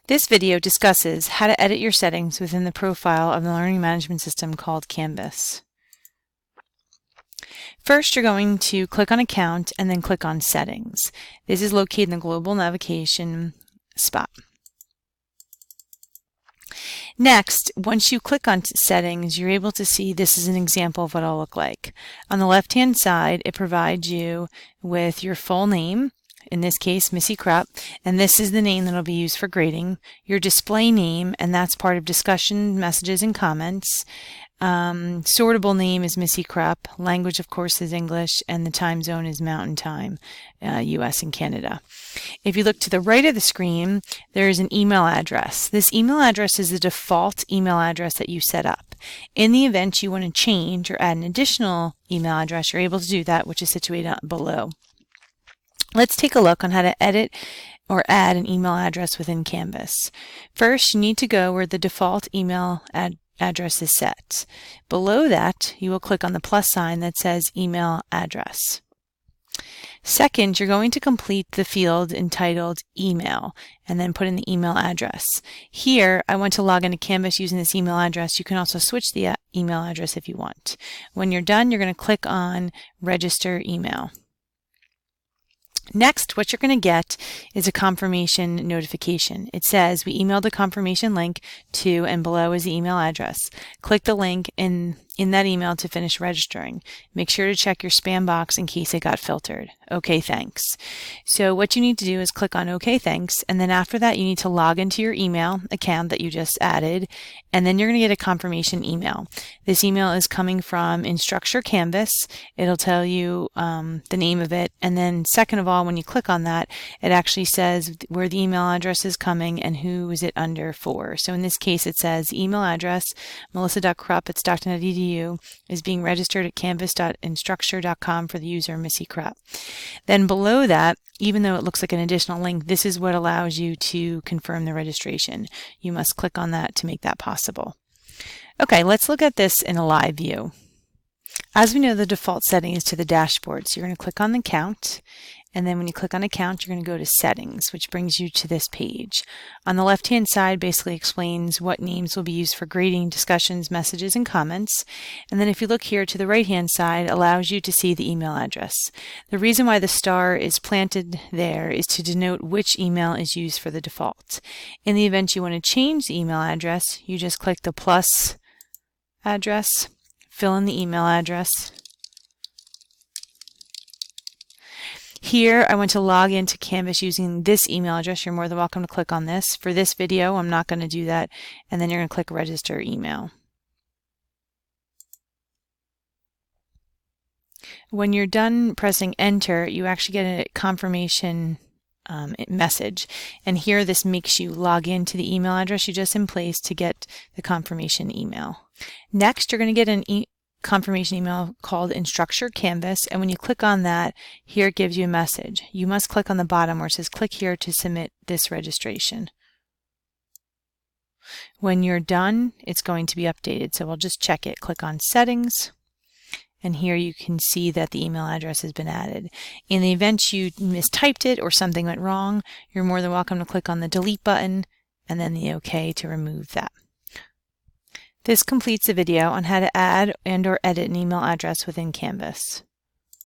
This video discusses how to edit your settings within the profile of the learning management system called Canvas. First, you're going to click on Account and then click on Settings. This is located in the global navigation spot. Next, once you click on Settings, you're able to see this is an example of what it'll look like. On the left-hand side, it provides you with your full name, in this case, Missy Krupp, and this is the name that will be used for grading, your display name, and that's part of discussion, messages, and comments. Sortable name is Missy Krupp, language of course is English, and the time zone is Mountain Time, US and Canada. If you look to the right of the screen, there is an email address. This email address is the default email address that you set up. In the event you want to change or add an additional email address, you're able to do that, which is situated below. Let's take a look on how to edit or add an email address within Canvas. First, you need to go where the default email address is set. Below that, you will click on the plus sign that says email address. Second, you're going to complete the field entitled email and then put in the email address. Here, I want to log into Canvas using this email address. You can also switch the email address if you want. When you're done, you're going to click on register email. Next, what you're going to get is a confirmation notification. It says, we emailed a confirmation link to, and below is the email address. Click the link in that email to finish registering. Make sure to check your spam box in case it got filtered. Okay, thanks. So what you need to do is click on OK, thanks, and then after that you need to log into your email account that you just added, and then you're going to get a confirmation email. This email is coming from Instructure Canvas. It'll tell you the name of it, and then second of all, when you click on that, it actually says where the email address is coming and who is it under for. So in this case, it says email address melissa.krupp@stockton.edu is being registered at canvas.instructure.com for the user Missy Krupp. Then below that, even though it looks like an additional link, this is what allows you to confirm the registration. You must click on that to make that possible. Okay, let's look at this in a live view. As we know, the default setting is to the dashboard. So you're going to click on the count, and then when you click on account, you're going to go to settings, which brings you to this page. On the left-hand side basically explains what names will be used for grading, discussions, messages, and comments. And then if you look here to the right-hand side, allows you to see the email address. The reason why the star is planted there is to denote which email is used for the default. In the event you want to change the email address, you just click the plus address, fill in the email address. Here, I want to log into Canvas using this email address. You're more than welcome to click on this. For this video, I'm not going to do that. And then you're going to click Register Email. When you're done pressing Enter, you actually get a confirmation message. And here, this makes you log into the email address you just in place to get the confirmation email. Next, you're going to get an confirmation email called Instructure Canvas, and when you click on that, here it gives you a message. You must click on the bottom where it says click here to submit this registration. When you're done, it's going to be updated, so we'll just check it. Click on Settings, and here you can see that the email address has been added. In the event you mistyped it or something went wrong, you're more than welcome to click on the Delete button and then the OK to remove that. This completes the video on how to add and/or edit an email address within Canvas.